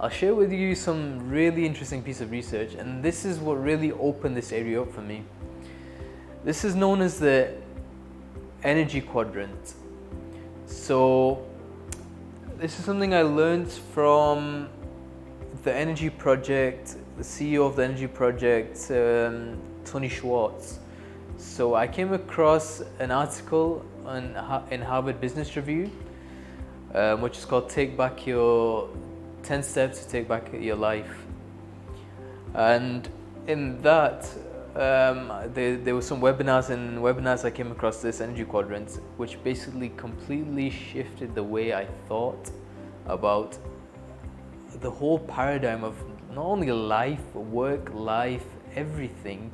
I'll share with you some really interesting piece of research, and this is what really opened this area up for me. This is known as the energy quadrant. So this is something I learned from the Energy Project, the CEO of the Energy Project, Tony Schwartz. So I came across an article in Harvard Business Review, which is called "Take Back Your 10 Steps to Take Back Your Life," and in that there were some webinars, and webinars I came across this energy quadrant, which basically completely shifted the way I thought about the whole paradigm of not only life, work, life, everything.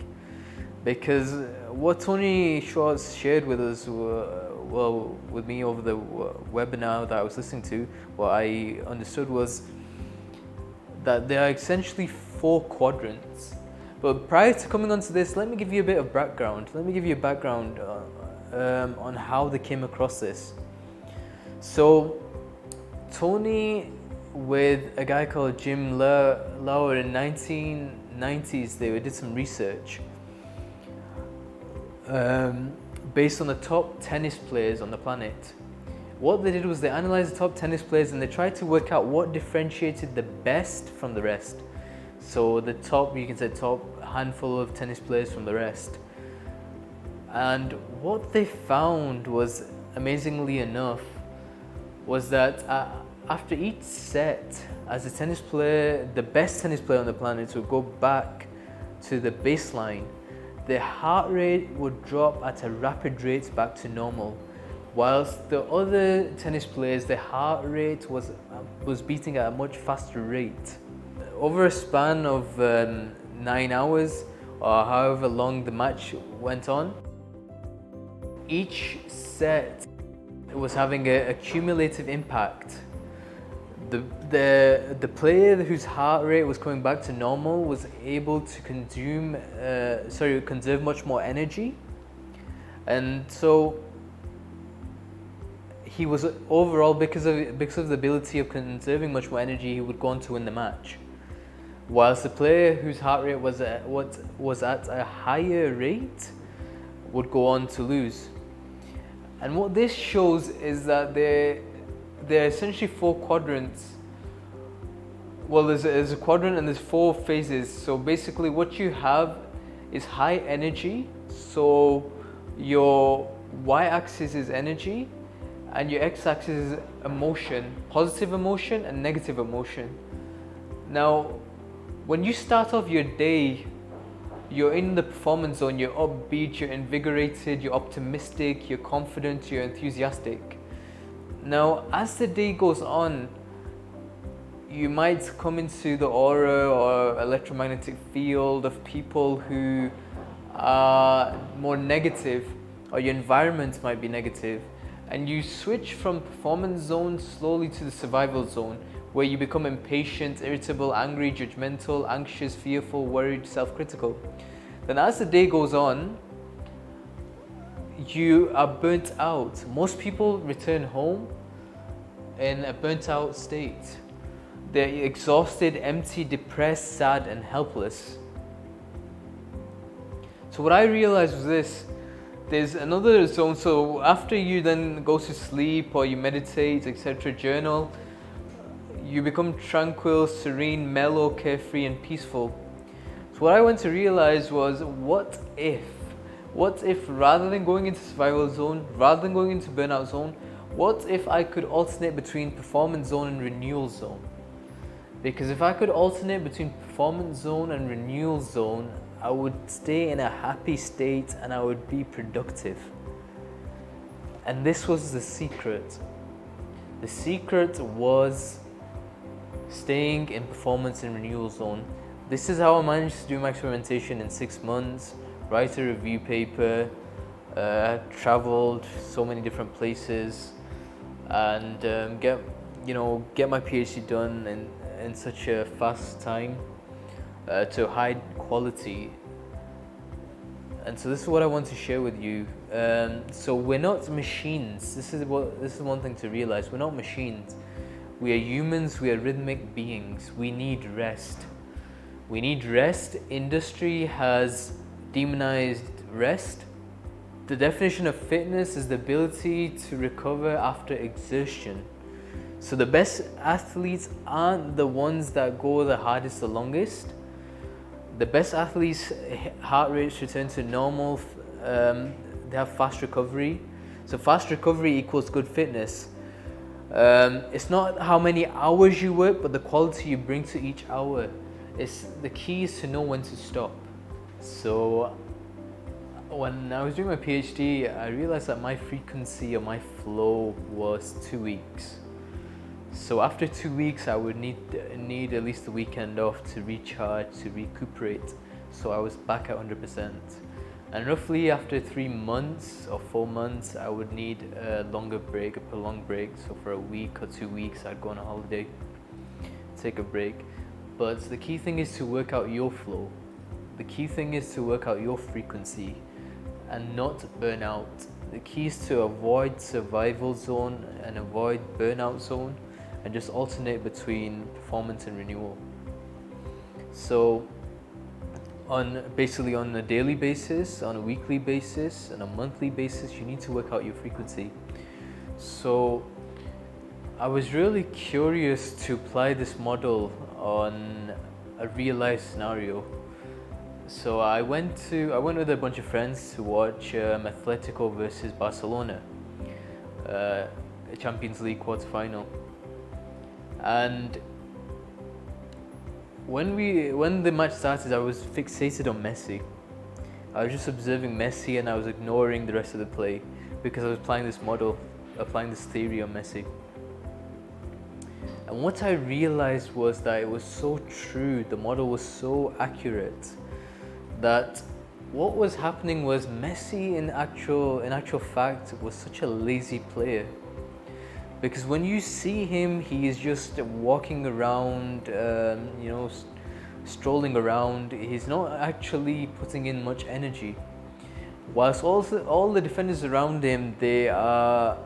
Because what Tony Schwartz shared with us, with me over the webinar that I was listening to, what I understood was that there are essentially 4 quadrants. But prior to coming onto this, let me give you a bit of background. Let me give you a background on how they came across this. So Tony, with a guy called Jim Lauer in 1990s, they did some research based on the top tennis players on the planet. What they did was they analyzed the top tennis players and they tried to work out what differentiated the best from the rest. So the top, you can say top handful of tennis players from the rest. And what they found was, amazingly enough, was that after each set, as a tennis player, the best tennis player on the planet would go back to the baseline, their heart rate would drop at a rapid rate back to normal, whilst the other tennis players, their heart rate was beating at a much faster rate. Over a span of 9 hours, or however long the match went on, each set was having a cumulative impact. The player whose heart rate was coming back to normal was able to conserve much more energy, and so he was overall, because of the ability of conserving much more energy, he would go on to win the match. Whilst the player whose heart rate was at a higher rate would go on to lose. And what this shows is that there are essentially 4 quadrants. Well, there's a quadrant and there's 4 phases. So basically what you have is high energy. So your y-axis is energy and your x-axis is emotion, positive emotion and negative emotion. Now, when you start off your day, you're in the performance zone, you're upbeat, you're invigorated, you're optimistic, you're confident, you're enthusiastic. Now, as the day goes on, you might come into the aura or electromagnetic field of people who are more negative, or your environment might be negative, and you switch from performance zone slowly to the survival zone, where you become impatient, irritable, angry, judgmental, anxious, fearful, worried, self-critical. Then as the day goes on, you are burnt out. Most people return home in a burnt out state. They're exhausted, empty, depressed, sad, and helpless. So what I realized was this: there's another zone. So after you then go to sleep or you meditate, etc., journal, you become tranquil, serene, mellow, carefree, and peaceful. So what I went to realize was, what if rather than going into survival zone, rather than going into burnout zone, what if I could alternate between performance zone and renewal zone? Because if I could alternate between performance zone and renewal zone, I would stay in a happy state and I would be productive. And this was the secret. The secret was staying in performance and renewal zone. This is how I managed to do my experimentation in 6 months, write a review paper, traveled so many different places, and get my PhD done in such a fast time, to high quality. And so this is what I want to share with you. So we're not machines. This is one thing to realize. We're not machines. We are humans, we are rhythmic beings. We need rest. We need rest. Industry has demonized rest. The definition of fitness is the ability to recover after exertion. So the best athletes aren't the ones that go the hardest, the longest. The best athletes' heart rates return to normal. They have fast recovery. So fast recovery equals good fitness. It's not how many hours you work, but the quality you bring to each hour. The key is to know when to stop. So when I was doing my PhD, I realized that my frequency or my flow was 2 weeks. So after 2 weeks, I would need at least a weekend off to recharge, to recuperate. So I was back at 100%. And roughly after 3 months or 4 months, I would need a longer break, a prolonged break. So for a week or 2 weeks, I'd go on a holiday, take a break. But the key thing is to work out your flow. The key thing is to work out your frequency and not burn out. The key is to avoid survival zone and avoid burnout zone, and just alternate between performance and renewal. So basically on a daily basis, on a weekly basis, and a monthly basis, you need to work out your frequency. So I was really curious to apply this model on a real life scenario. So I went with a bunch of friends to watch Atletico versus Barcelona, a Champions League quarter-final. And when the match started, I was fixated on Messi. I was just observing Messi and I was ignoring the rest of the play because I was applying this model, applying this theory on Messi. And what I realized was that it was so true, the model was so accurate, that what was happening was Messi in actual fact was such a lazy player. Because when you see him, he is just walking around, strolling around. He's not actually putting in much energy. Whilst all the defenders around him, they are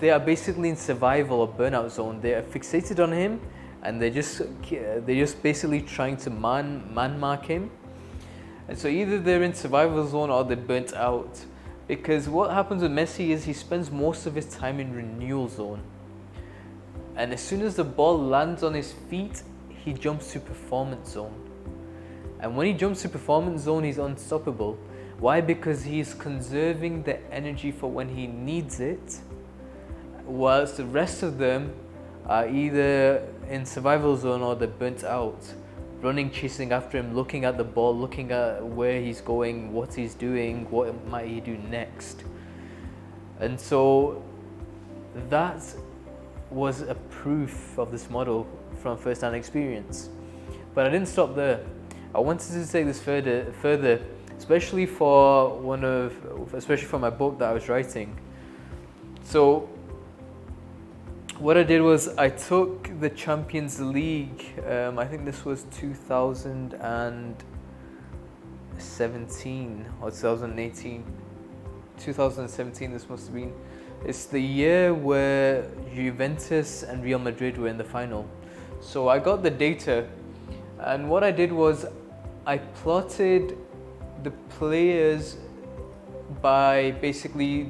basically in survival or burnout zone. They are fixated on him, and they're just basically trying to man mark him. And so either they're in survival zone or they're burnt out. Because what happens with Messi is he spends most of his time in renewal zone. And as soon as the ball lands on his feet, he jumps to performance zone. And when he jumps to performance zone, he's unstoppable. Why? Because he's conserving the energy for when he needs it, whilst the rest of them are either in survival zone or they're burnt out. Running, chasing after him, looking at the ball, looking at where he's going, what he's doing, what might he do next. And so that was a proof of this model from first-hand experience. But I didn't stop there. I wanted to take this further, especially for my book that I was writing. So what I did was I took the Champions League, I think this was 2017 or 2018, 2017 this must have been. It's the year where Juventus and Real Madrid were in the final. So I got the data, and what I did was I plotted the players by basically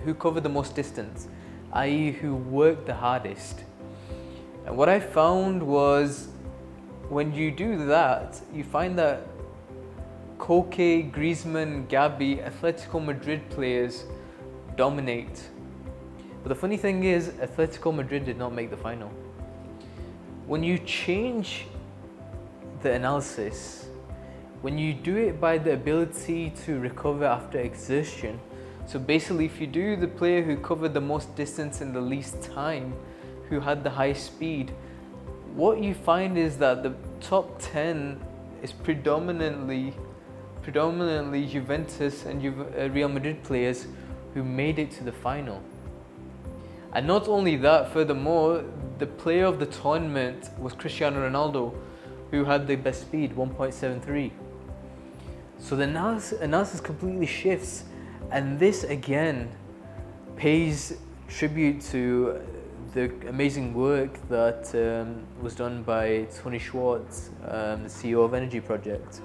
who covered the most distance, i.e. who worked the hardest. And what I found was when you do that, you find that Koke, Griezmann, Gabi, Atletico Madrid players dominate. But the funny thing is, Atletico Madrid did not make the final. When you change the analysis, when you do it by the ability to recover after exertion, so basically if you do the player who covered the most distance in the least time, who had the highest speed, what you find is that the top 10 is predominantly Juventus and Real Madrid players who made it to the final. And not only that, furthermore, the player of the tournament was Cristiano Ronaldo, who had the best speed, 1.73. So the analysis completely shifts, and this again pays tribute to the amazing work that was done by Tony Schwartz, the CEO of Energy Project.